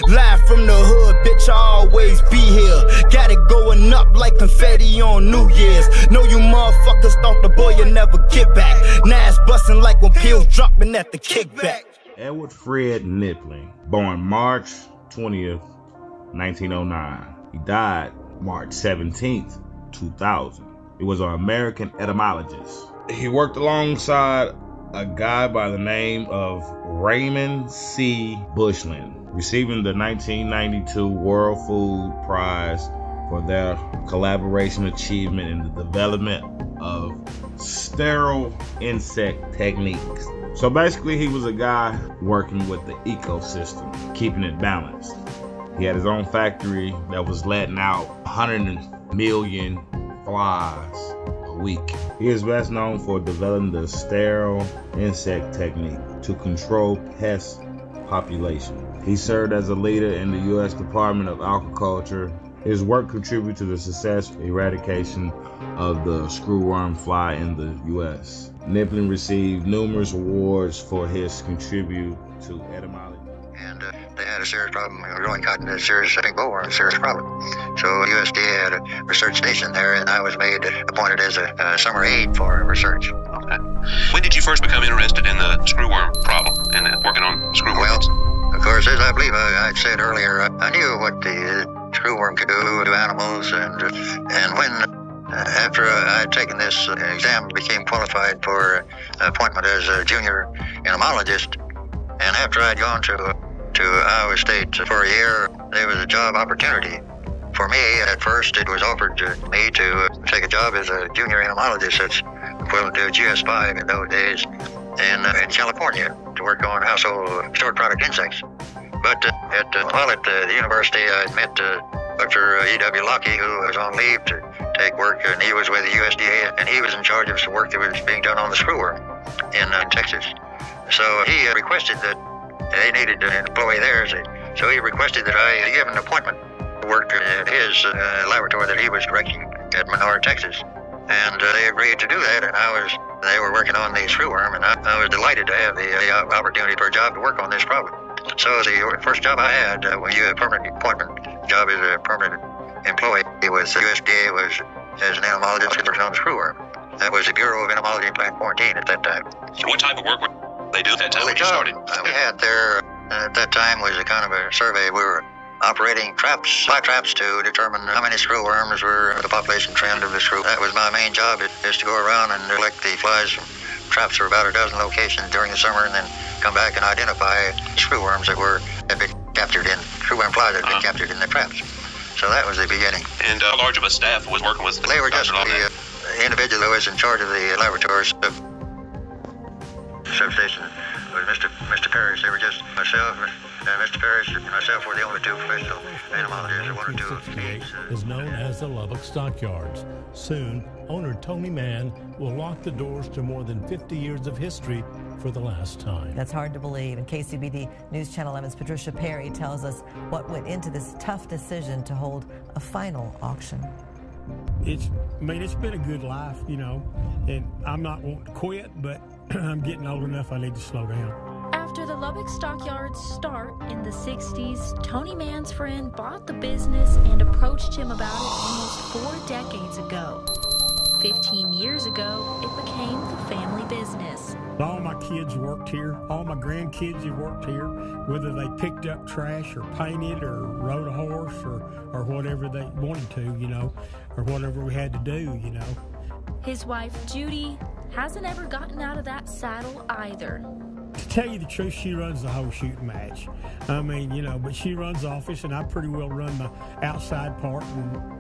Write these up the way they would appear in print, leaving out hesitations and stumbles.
Live from the hood, bitch, I always be here. Got it going up like confetti on New Year's. Know you motherfuckers thought the boy you'll never get back. Now it's busting like when pills dropping at the kickback. Edward Fred Knipling, born March 20th, 1909. He died March 17th, 2000. He was an American etymologist. He worked alongside a guy by the name of Raymond C. Bushland, receiving the 1992 World Food Prize for their collaboration achievement in the development of sterile insect techniques. So basically, he was a guy working with the ecosystem, keeping it balanced. He had his own factory that was letting out 100 million flies a week. He is best known for developing the sterile insect technique to control pest population. He served as a leader in the U.S. Department of Agriculture. His work contributed to the successful eradication of the screwworm fly in the U.S. Knipling received numerous awards for his contribution to etymology. And they had a serious problem. Growing cotton is a serious, I think, bollworm is a serious problem. So USDA had a research station there, and I was appointed as a summer aide for research. Okay. When did you first become interested in the screwworm problem and working on screwworms? Well, of course, as I believe I said earlier, I knew what the screwworm could do to animals, and when after I had taken this exam, became qualified for appointment as a junior entomologist, and after I'd gone to Iowa State for a year, there was a job opportunity for me. At first, it was offered to me to take a job as a junior entomologist, that's equivalent to a GS5 in those days, in California, to work on household stored product insects. But while at the university, I met Dr. E.W. Lockie, who was on leave to take work, and he was with the USDA, and he was in charge of some work that was being done on the screwworm in Texas. So he requested that they needed an employee there, so he requested that I give an appointment to work at his laboratory that he was directing at Menard, Texas. And they agreed to do that, and they were working on the screwworm, and I was delighted to have the opportunity for a job to work on this problem. So the first job I had, when you had a permanent appointment job as a permanent employee, with USDA was as an entomologist working on the screwworm. That was the Bureau of Entomology and Plant Quarantine at that time. What type of work were they do at that time when you started? We had there at that time was a kind of a survey. We were operating fly traps to determine how many screwworms were the population trend of the screw. That was my main job, is to go around and collect the flies from traps for about a dozen locations during the summer, and then come back and identify screwworms that had been captured in screwworm flies that had been captured in the traps. So that was the beginning. And how large of a staff was working with? They were just the individual who was in charge of the laboratory substation was Mr. Parrish. They were just myself and Mr. Parrish and myself were the only two professional entomologists, and one or two aides. Is known as the Lubbock Stockyards. Soon, owner Tony Mann will lock the doors to more than 50 years of history for the last time. That's hard to believe. And KCBD News Channel 11's Patricia Perry tells us what went into this tough decision to hold a final auction. It's been a good life, and I'm not wanting to quit, but I'm getting old enough I need to slow down. After the Lubbock Stockyards start in the 60s, Tony Mann's friend bought the business and approached him about it almost 4 decades ago. 15 years ago, it became the family business. All my kids worked here. All my grandkids have worked here, whether they picked up trash or painted or rode a horse or whatever they wanted to, or whatever we had to do, His wife, Judy, hasn't ever gotten out of that saddle either. To tell you the truth, she runs the whole shooting match. But she runs the office, and I pretty well run the outside part.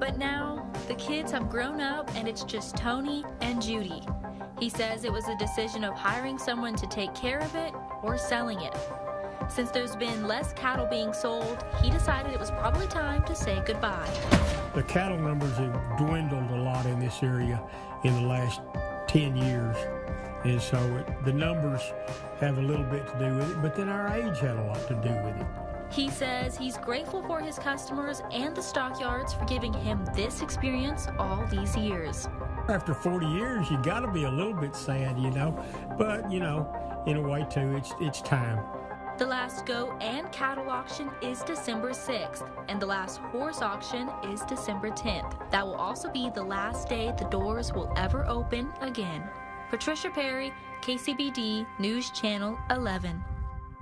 But now, the kids have grown up, and it's just Tony and Judy. He says it was a decision of hiring someone to take care of it or selling it. Since there's been less cattle being sold, he decided it was probably time to say goodbye. The cattle numbers have dwindled a lot in this area in the last 10 years. And so the numbers have a little bit to do with it, but then our age had a lot to do with it. He says he's grateful for his customers and the stockyards for giving him this experience all these years. After 40 years, you got to be a little bit sad, But, in a way, too, it's time. The last goat and cattle auction is December 6th, and the last horse auction is December 10th. That will also be the last day the doors will ever open again. Patricia Perry, KCBD News Channel 11.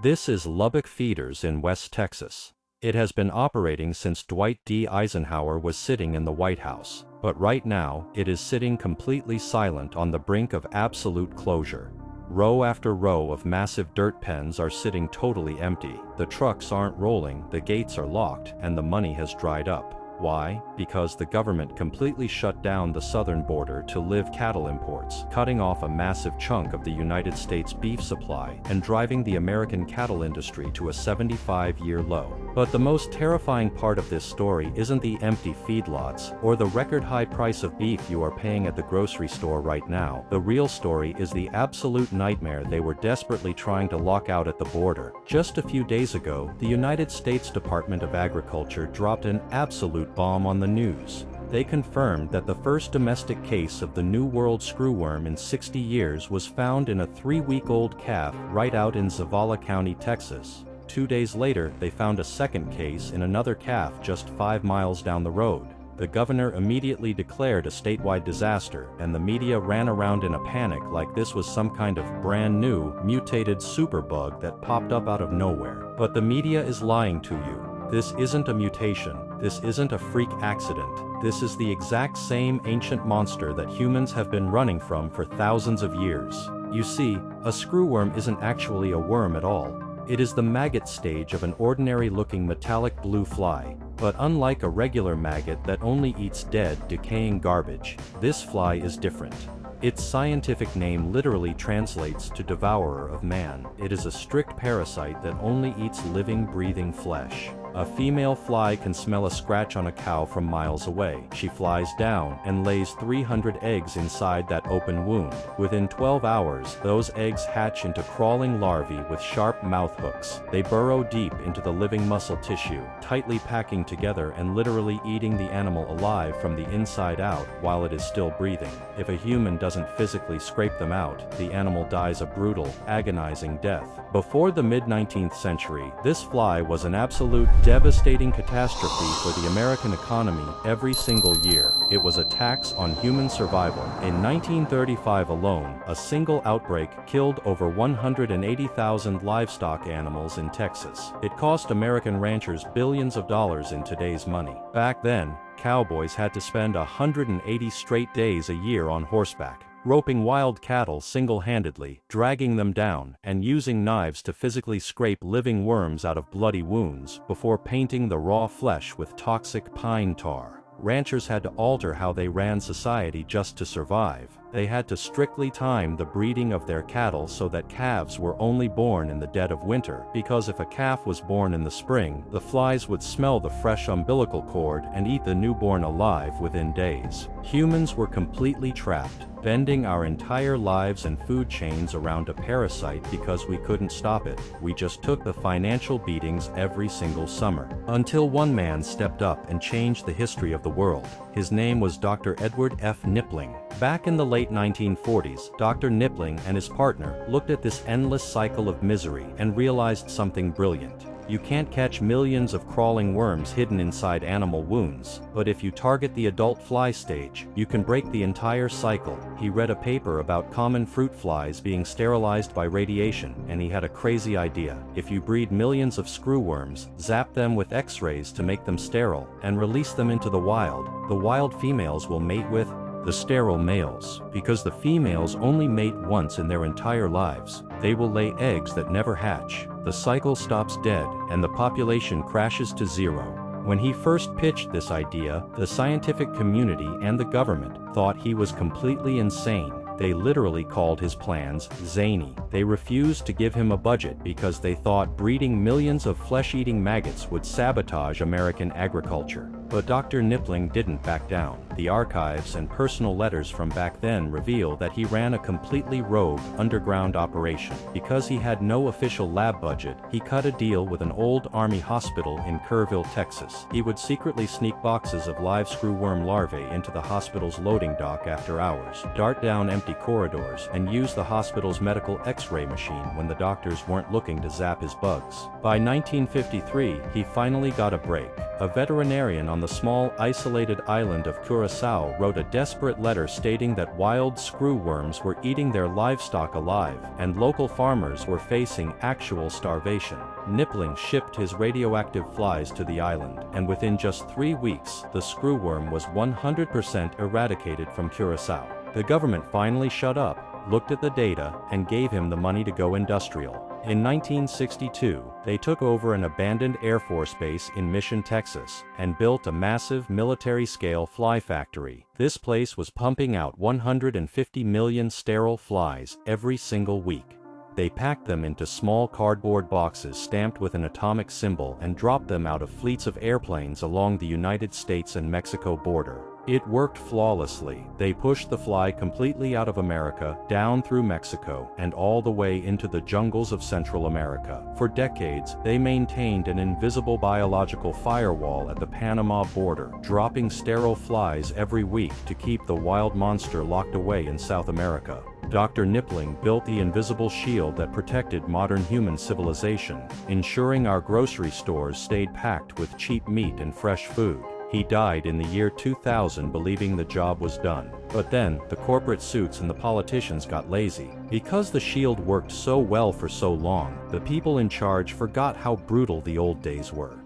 This is Lubbock Feeders in West Texas. It has been operating since Dwight D. Eisenhower was sitting in the White House, but right now it is sitting completely silent on the brink of absolute closure. Row after row of massive dirt pens are sitting totally empty. The trucks aren't rolling, the gates are locked, and the money has dried up. Why? Because the government completely shut down the southern border to live cattle imports, cutting off a massive chunk of the United States beef supply and driving the American cattle industry to a 75-year low. But the most terrifying part of this story isn't the empty feedlots or the record high price of beef you are paying at the grocery store right now. The real story is the absolute nightmare they were desperately trying to lock out at the border. Just a few days ago, the United States Department of Agriculture dropped an absolute bomb on the news. They confirmed that the first domestic case of the new World Screwworm in 60 years was found in a 3-week-old calf right out in Zavala County, Texas. 2 days later, they found a second case in another calf just 5 miles down the road. The governor immediately declared a statewide disaster, and the media ran around in a panic like this was some kind of brand new, mutated superbug that popped up out of nowhere. But the media is lying to you. This isn't a mutation. This isn't a freak accident. This is the exact same ancient monster that humans have been running from for thousands of years. You see, a screwworm isn't actually a worm at all. It is the maggot stage of an ordinary-looking metallic blue fly. But unlike a regular maggot that only eats dead, decaying garbage, this fly is different. Its scientific name literally translates to devourer of man. It is a strict parasite that only eats living, breathing flesh. A female fly can smell a scratch on a cow from miles away. She flies down and lays 300 eggs inside that open wound. Within 12 hours, those eggs hatch into crawling larvae with sharp mouth hooks. They burrow deep into the living muscle tissue, tightly packing together and literally eating the animal alive from the inside out while it is still breathing. If a human doesn't physically scrape them out, the animal dies a brutal, agonizing death. Before the mid-19th century, this fly was an absolute devastating catastrophe for the American economy every single year. It was a tax on human survival. In 1935 alone, a single outbreak killed over 180,000 livestock animals in Texas. It cost American ranchers billions of dollars in today's money. Back then, cowboys had to spend 180 straight days a year on horseback, roping wild cattle single-handedly, dragging them down, and using knives to physically scrape living worms out of bloody wounds before painting the raw flesh with toxic pine tar. Ranchers had to alter how they ran society just to survive. They had to strictly time the breeding of their cattle so that calves were only born in the dead of winter, because if a calf was born in the spring, the flies would smell the fresh umbilical cord and eat the newborn alive within days. Humans were completely trapped, bending our entire lives and food chains around a parasite because we couldn't stop it. We just took the financial beatings every single summer. Until one man stepped up and changed the history of the world. His name was Dr. Edward F. Knipling. Back in the late 1940s, Dr. Knipling and his partner looked at this endless cycle of misery and realized something brilliant. You can't catch millions of crawling worms hidden inside animal wounds, but if you target the adult fly stage, you can break the entire cycle. He read a paper about common fruit flies being sterilized by radiation, and he had a crazy idea. If you breed millions of screwworms, zap them with X-rays to make them sterile, and release them into the wild females will mate with the sterile males. Because the females only mate once in their entire lives, they will lay eggs that never hatch. The cycle stops dead, and the population crashes to zero. When he first pitched this idea, the scientific community and the government thought he was completely insane. They literally called his plans zany. They refused to give him a budget because they thought breeding millions of flesh-eating maggots would sabotage American agriculture. But Dr. Knipling didn't back down. The archives and personal letters from back then reveal that he ran a completely rogue, underground operation. Because he had no official lab budget, he cut a deal with an old army hospital in Kerrville, Texas. He would secretly sneak boxes of live screwworm larvae into the hospital's loading dock after hours, dart down empty corridors, and use the hospital's medical X X-ray machine when the doctors weren't looking to zap his bugs. By 1953, he finally got a break. A veterinarian on the small, isolated island of Curaçao wrote a desperate letter stating that wild screwworms were eating their livestock alive, and local farmers were facing actual starvation. Nippling shipped his radioactive flies to the island, and within just 3 weeks, the screwworm was 100% eradicated from Curaçao. The government finally shut up, looked at the data, and gave him the money to go industrial. In 1962, they took over an abandoned Air Force base in Mission, Texas, and built a massive military-scale fly factory. This place was pumping out 150 million sterile flies every single week. They packed them into small cardboard boxes stamped with an atomic symbol and dropped them out of fleets of airplanes along the United States and Mexico border. It worked flawlessly. They pushed the fly completely out of America, down through Mexico, and all the way into the jungles of Central America. For decades, they maintained an invisible biological firewall at the Panama border, dropping sterile flies every week to keep the wild monster locked away in South America. Dr. Nippling built the invisible shield that protected modern human civilization, ensuring our grocery stores stayed packed with cheap meat and fresh food. He died in the year 2000 believing the job was done. But then, the corporate suits and the politicians got lazy. Because the shield worked so well for so long, the people in charge forgot how brutal the old days were.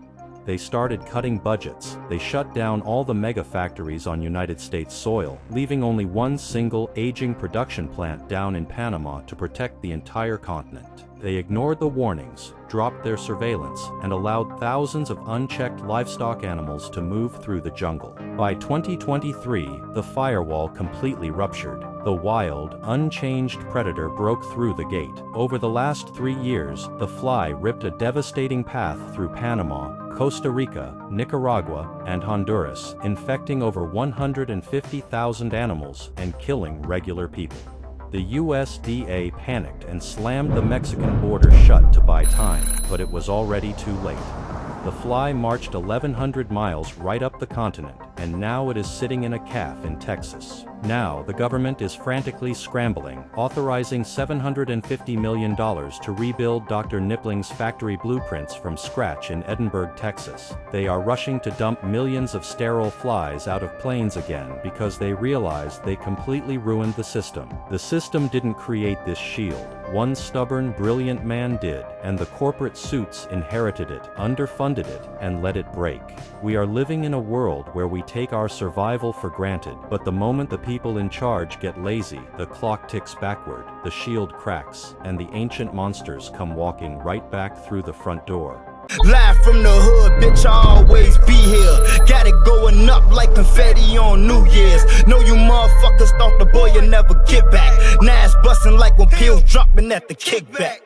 They started cutting budgets. They shut down all the mega factories on United States soil, leaving only one single aging production plant down in Panama to protect the entire continent. They ignored the warnings, dropped their surveillance, and allowed thousands of unchecked livestock animals to move through the jungle. By 2023, the firewall completely ruptured. The wild, unchanged predator broke through the gate. Over the last 3 years, the fly ripped a devastating path through Panama, Costa Rica, Nicaragua, and Honduras, infecting over 150,000 animals and killing regular people. The USDA panicked and slammed the Mexican border shut to buy time, but it was already too late. The fly marched 1,100 miles right up the continent, and now it is sitting in a calf in Texas. Now, the government is frantically scrambling, authorizing $750 million to rebuild Dr. Nippling's factory blueprints from scratch in Edinburgh, Texas. They are rushing to dump millions of sterile flies out of planes again because they realized they completely ruined the system. The system didn't create this shield. One stubborn, brilliant man did, and the corporate suits inherited it, underfunded it, and let it break. We are living in a world where we take our survival for granted, but the moment the people in charge get lazy, the clock ticks backward, the shield cracks, and the ancient monsters come walking right back through the front door. Live from the hood, bitch, I always be here. Got it going up like confetti on New Year's. Know you motherfuckers thought the boy would never get back. Now it's busting like when pills dropping at the kickback.